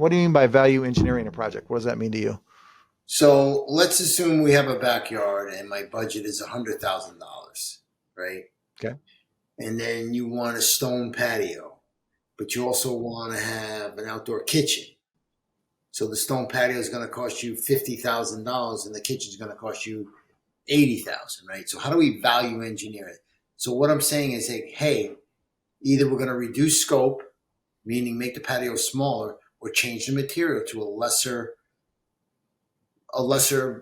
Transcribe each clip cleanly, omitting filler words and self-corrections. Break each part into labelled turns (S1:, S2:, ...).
S1: What do you mean by value engineering a project? What does that mean to you?
S2: So let's assume we have a backyard and my budget is $100,000, right?
S1: Okay.
S2: And then you want a stone patio, but you also want to have an outdoor kitchen. So the stone patio is going to cost you $50,000 and the kitchen is going to cost you 80,000, right? So how do we value engineer it? So what I'm saying is, hey, either we're going to reduce scope, meaning make the patio smaller, or change the material to a lesser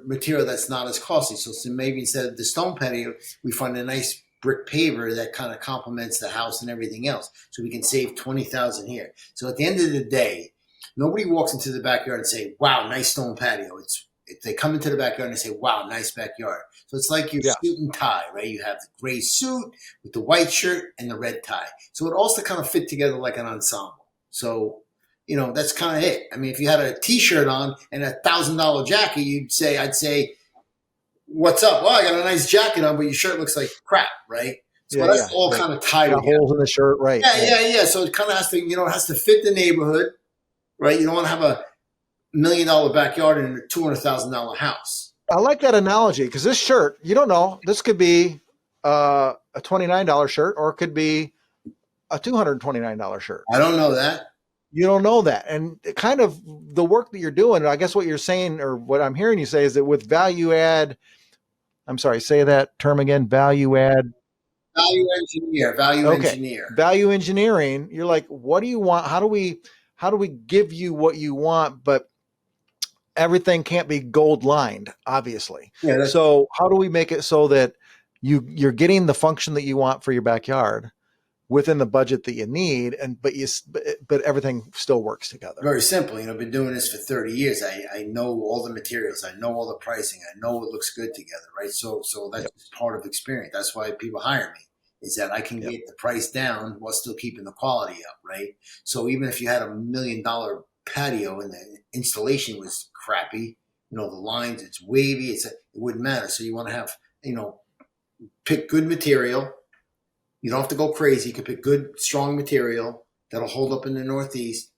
S2: material that's not as costly. So maybe instead of the stone patio, we find a nice brick paver that kind of complements the house and everything else. So we can save 20,000 here. So at the end of the day, nobody walks into the backyard and say, wow, nice stone patio. If they come into the backyard and they say, wow, nice backyard. So it's like your
S1: Yeah.
S2: suit and tie, right? You have the gray suit with the white shirt and the red tie. So it also kind of fit together like an ensemble. So, that's kind of it. I mean, if you had a t-shirt on and $1,000 jacket, I'd say, what's up? Well, I got a nice jacket on, but your shirt looks like crap, right? So
S1: Yeah.
S2: that's
S1: Yeah.
S2: all
S1: Right.
S2: kind of tied
S1: Got
S2: together.
S1: holes in the shirt. Right.
S2: Yeah,
S1: Right.
S2: yeah. So it kind of has to, it has to fit the neighborhood, right? You don't want to have $1 million backyard and a $200,000 house.
S1: I like that analogy because this shirt, you don't know, this could be a $29 shirt or it could be a $229 shirt.
S2: I don't know that.
S1: You don't know that. And kind of the work that you're doing, I guess what you're saying or what I'm hearing you say is that with value add, I'm sorry, say that term again, value add.
S2: Value engineer, value
S1: Okay.
S2: engineer.
S1: Value engineering, you're like, what do you want? How do we give you what you want, but everything can't be gold lined, obviously.
S2: Yeah,
S1: So how do we make it so that you're getting the function that you want for your backyard within the budget that you need, but everything still works together?
S2: very simple. I've been doing this for 30 years. I know all the materials. I know all the pricing. I know what looks good together, right? So that's
S1: Yep.
S2: part of experience. That's why people hire me, is that I can
S1: Yep.
S2: get the price down while still keeping the quality up, right? So even if you had $1 million patio and the installation was crappy, the lines, it's wavy, it wouldn't matter. So you want to have, pick good material. You don't have to go crazy. You can pick good, strong material that'll hold up in the Northeast.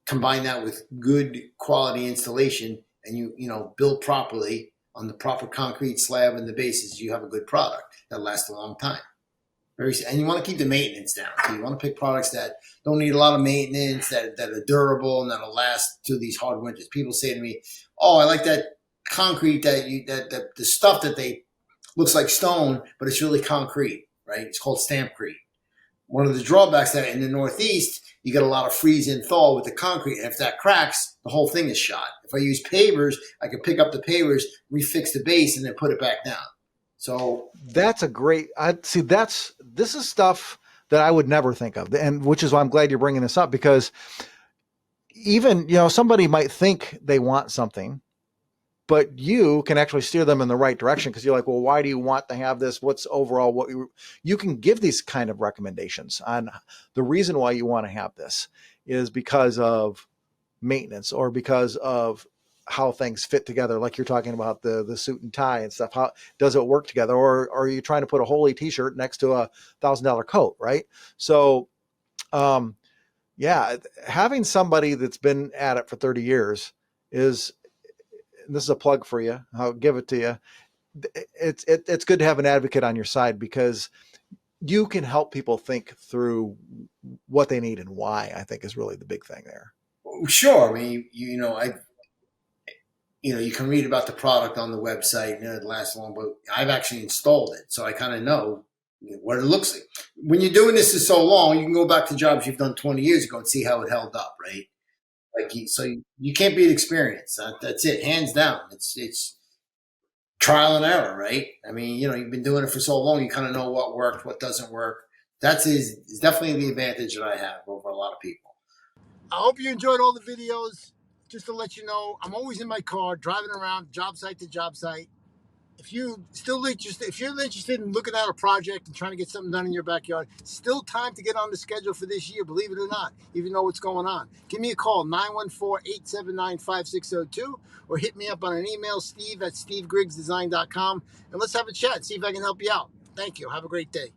S2: Combine that with good quality installation, and you build properly on the proper concrete slab and the bases. You have a good product that lasts a long time. And you want to keep the maintenance down. So you want to pick products that don't need a lot of maintenance, that are durable and that'll last through these hard winters. People say to me, "Oh, I like that concrete that the stuff that they looks like stone, but it's really concrete." Right? It's called stampcrete. One of the drawbacks that in the Northeast, you get a lot of freeze and thaw with the concrete. And if that cracks, the whole thing is shot. If I use pavers, I can pick up the pavers, refix the base, and then put it back down. So
S1: that's a great, this is stuff that I would never think of. And which is why I'm glad you're bringing this up, because even, somebody might think they want something, but you can actually steer them in the right direction because you're like, well, why do you want to have this? What's overall what you can give these kind of recommendations on the reason why you want to have this is because of maintenance or because of how things fit together. Like you're talking about the suit and tie and stuff. How does it work together? Or are you trying to put a holy t-shirt next to a $1,000 coat? Right. So, yeah, having somebody that's been at it for 30 years is, this is a plug for you. I'll give it to you. It's good to have an advocate on your side because you can help people think through what they need and why, I think is really the big thing there.
S2: sure, I mean, you can read about the product on the website and it lasts long, but I've actually installed it, so I kind of know what it looks like. When you're doing this for so long, you can go back to jobs you've done 20 years ago and see how it held up, right? So you can't beat experience. That's it, hands down. It's trial and error, right? I mean, you've been doing it for so long, you kind of know what worked, what doesn't work. Is definitely the advantage that I have over a lot of people. I hope you enjoyed all the videos. Just to let you know, I'm always in my car driving around job site to job site. If you're interested in looking at a project and trying to get something done in your backyard, still time to get on the schedule for this year, believe it or not, even though what's going on. Give me a call, 914-879-5602, or hit me up on an email, steve@stevegrigsdesign.com, and let's have a chat, see if I can help you out. Thank you. Have a great day.